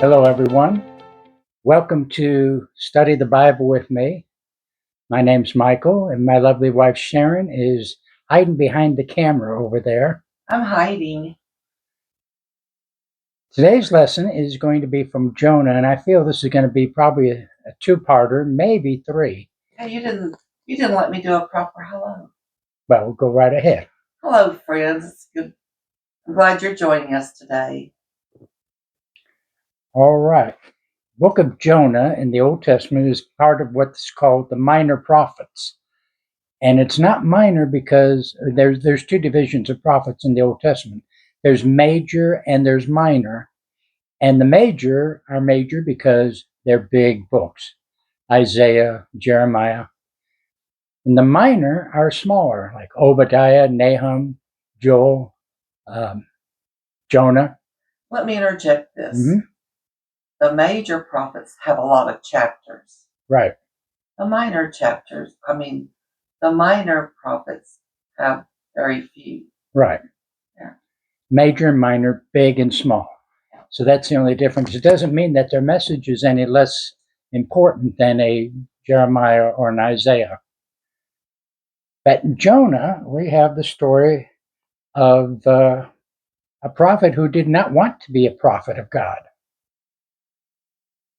Hello, everyone. Welcome to Study the Bible with me. My name's Michael, and my lovely wife Sharon is hiding behind the camera over there. I'm hiding. Today's lesson is going to be from Jonah, and I feel this is going to be probably a two-parter, maybe three. Hey, you didn't let me do a proper hello. Well, we'll go right ahead. Hello, friends. It's good. I'm glad you're joining us today. All right. Book of Jonah in the Old Testament is part of what's called the minor prophets. And it's not minor because there's two divisions of prophets in the Old Testament. There's major and there's minor. And the major are major because they're big books. Isaiah, Jeremiah. And the minor are smaller, like Obadiah, Nahum, Joel, Jonah. Let me interject this. The major prophets have a lot of chapters. Right. The minor prophets have very few. Right. Yeah. Major and minor, big and small. So that's the only difference. It doesn't mean that their message is any less important than a Jeremiah or an Isaiah. But in Jonah, we have the story of a prophet who did not want to be a prophet of God.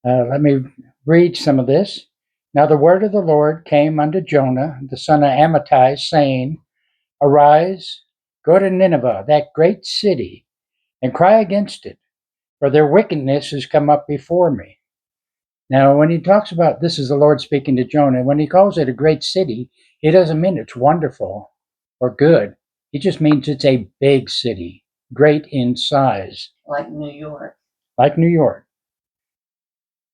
Let me read some of this. Now the word of the Lord came unto Jonah, the son of Amittai, saying, Arise, go to Nineveh, that great city, and cry against it, for their wickedness has come up before me. Now, when he talks about this is the Lord speaking to Jonah, when he calls it a great city, he doesn't mean it's wonderful or good. He just means it's a big city, great in size. Like New York. Like New York.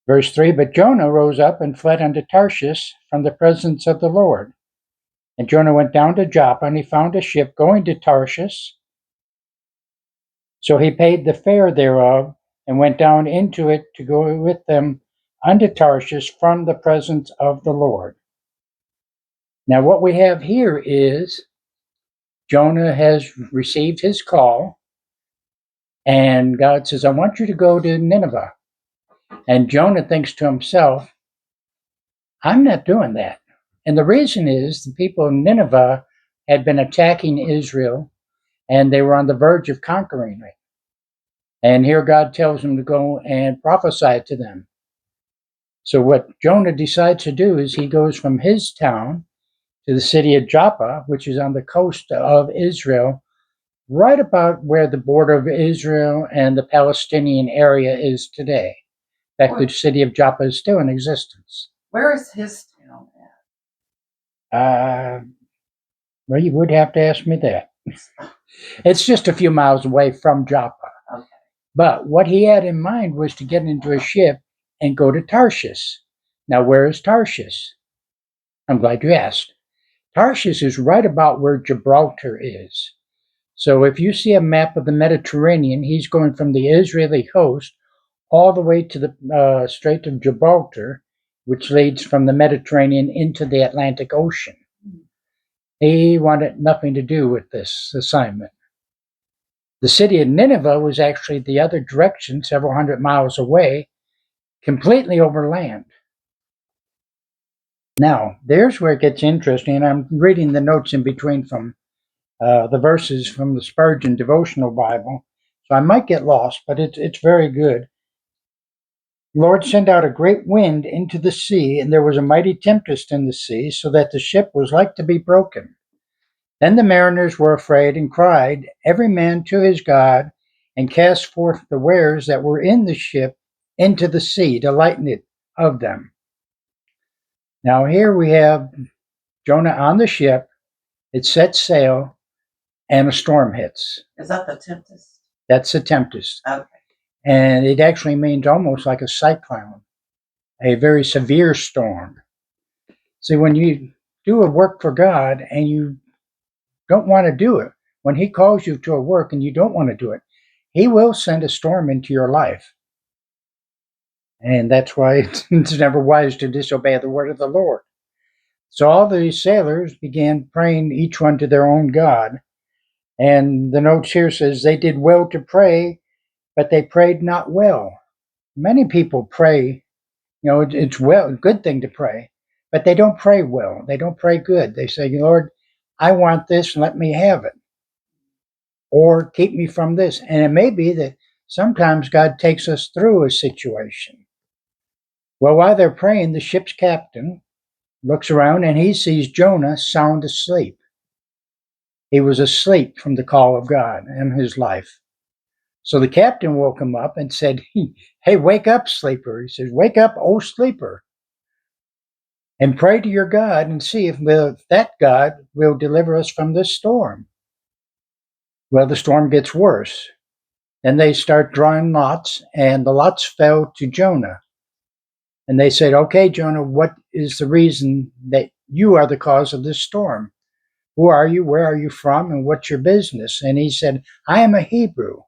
Verse 3, But Jonah rose up and fled unto Tarshish from the presence of the Lord. And Jonah went down to Joppa, and he found a ship going to Tarshish. So he paid the fare thereof, and went down into it to go with them unto Tarshish from the presence of the Lord. Now, what we have here is Jonah has received his call, and God says, I want you to go to Nineveh. And Jonah thinks to himself, I'm not doing that. And the reason is the people of Nineveh had been attacking Israel, and they were on the verge of conquering it. And here God tells him to go and prophesy to them. So what Jonah decides to do is he goes from his town to the city of Joppa, which is on the coast of Israel, right about where the border of Israel and the Palestinian area is today. In fact, the city of Joppa is still in existence. Where is his town at? Well, you would have to ask me that. It's just a few miles away from Joppa. Okay. But what he had in mind was to get into a ship and go to Tarshish. Now, where is Tarshish? I'm glad you asked. Tarshish is right about where Gibraltar is. So if you see a map of the Mediterranean, he's going from the Israeli coast all the way to the Strait of Gibraltar, which leads from the Mediterranean into the Atlantic Ocean. He wanted nothing to do with this assignment. The city of Nineveh was actually the other direction, several hundred miles away, completely over land. Now, there's where it gets interesting, and I'm reading the notes in between from the verses from the Spurgeon Devotional Bible, so I might get lost, but it's very good. Lord sent out a great wind into the sea, and there was a mighty tempest in the sea, so that the ship was like to be broken. Then the mariners were afraid and cried, every man to his God, and cast forth the wares that were in the ship into the sea to lighten it of them. Now here we have Jonah on the ship. It sets sail, and a storm hits. Is that the tempest? That's the tempest. Okay. And it actually means almost like a cyclone, a very severe storm. See, when you do a work for God and you don't want to do it, when He calls you to a work and you don't want to do it, He will send a storm into your life. And that's why it's never wise to disobey the word of the Lord. So all the sailors began praying, each one to their own God. And the notes here says they did well to pray, but they prayed not well. many people pray. It's a good thing to pray, but they don't pray well. They don't pray good. They say, Lord, I want this, let me have it. Or keep me from this. And it may be that sometimes God takes us through a situation. Well, while they're praying, the ship's captain looks around and he sees Jonah sound asleep. He was asleep from the call of God in his life. So the captain woke him up and said, Hey, wake up, sleeper. He says, Wake up, oh sleeper, and pray to your God and see if that God will deliver us from this storm. Well, the storm gets worse. Then they start drawing lots, and the lots fell to Jonah. And they said, Okay, Jonah, what is the reason that you are the cause of this storm? Who are you? Where are you from? And what's your business? And he said, I am a Hebrew,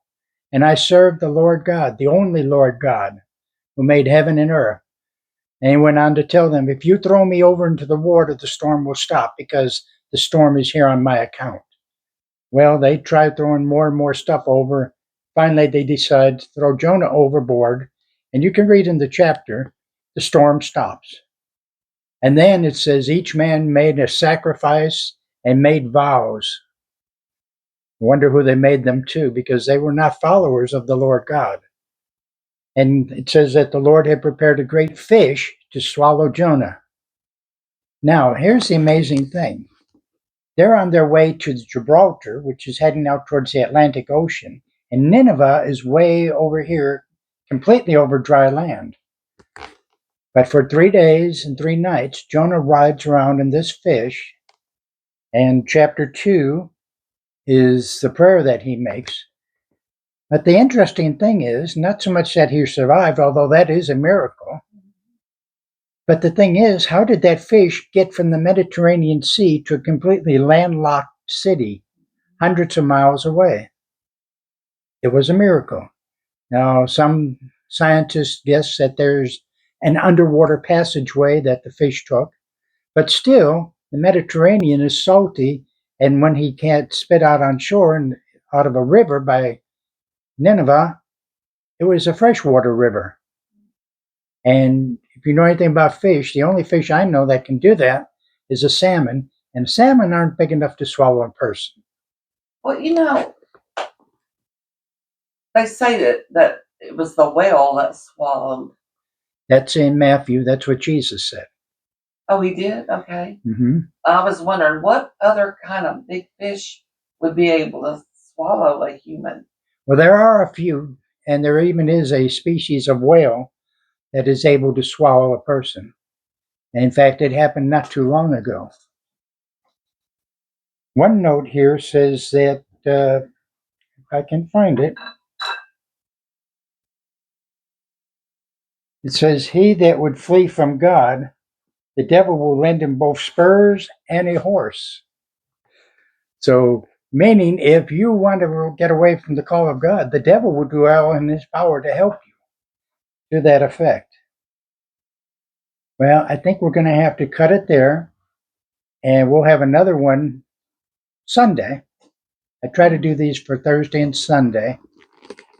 and I serve the Lord God, the only Lord God, who made heaven and earth. And he went on to tell them, If you throw me over into the water, the storm will stop, because the storm is here on my account. Well, they tried throwing more and more stuff over. Finally, they decided to throw Jonah overboard. And you can read in the chapter, the storm stops. And then it says each man made a sacrifice and made vows. I wonder who they made them to, because they were not followers of the Lord God. And it says that the Lord had prepared a great fish to swallow Jonah. Now, here's the amazing thing. They're on their way to Gibraltar, which is heading out towards the Atlantic Ocean, and Nineveh is way over here, completely over dry land. But for 3 days and 3 nights, Jonah rides around in this fish, and chapter 2 is the prayer that he makes. But the interesting thing is, not so much that he survived, although that is a miracle, but the thing is, how did that fish get from the Mediterranean Sea to a completely landlocked city hundreds of miles away? It was a miracle. Now, some scientists guess that there's an underwater passageway that the fish took, but still, the Mediterranean is salty, and when he can't spit out on shore and out of a river by Nineveh, it was a freshwater river. And if you know anything about fish, the only fish I know that can do that is a salmon, and salmon aren't big enough to swallow a person. Well, they say that it was the whale that swallowed. That's in Matthew. That's what Jesus said. Oh, he did? Okay. Mm-hmm. I was wondering what other kind of big fish would be able to swallow a human. Well, there are a few, and there even is a species of whale that is able to swallow a person. And in fact, it happened not too long ago. One note here says that, if I can find it, it says, He that would flee from God, the devil will lend him both spurs and a horse. So, meaning if you want to get away from the call of God, the devil will do all in his power to help you to that effect. Well, I think we're going to have to cut it there, and we'll have another one Sunday. I try to do these for Thursday and Sunday,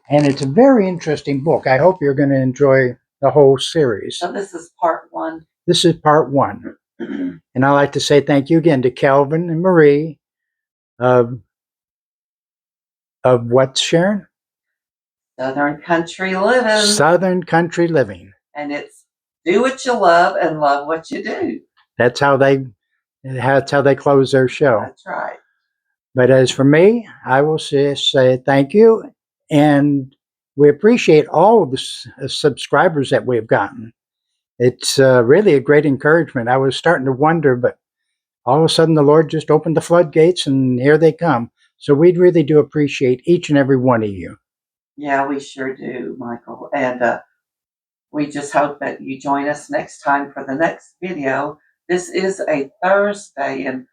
and it's a very interesting book. I hope you're going to enjoy the whole series. So this is part 1. This is part 1. And I'd like to say thank you again to Calvin and Marie of what, Sharon? Southern Country Living. Southern Country Living. And it's do what you love and love what you do. That's how they close their show. That's right. But as for me, I will say thank you, and we appreciate all of the subscribers that we've gotten. It's really a great encouragement. I was starting to wonder, but all of a sudden the Lord just opened the floodgates, and here they come. So we really do appreciate each and every one of you. Yeah, we sure do, Michael. And we just hope that you join us next time for the next video. This is a Thursday, and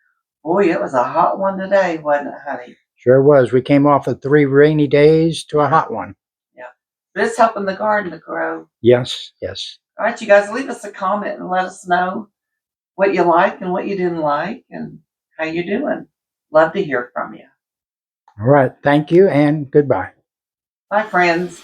boy, it was a hot one today, wasn't it, honey? Sure was. We came off of 3 rainy days to a hot one. Yeah. But it's helping the garden to grow. Yes, yes. All right, you guys, leave us a comment and let us know what you like and what you didn't like and how you're doing. Love to hear from you. All right. Thank you, and goodbye. Bye, friends.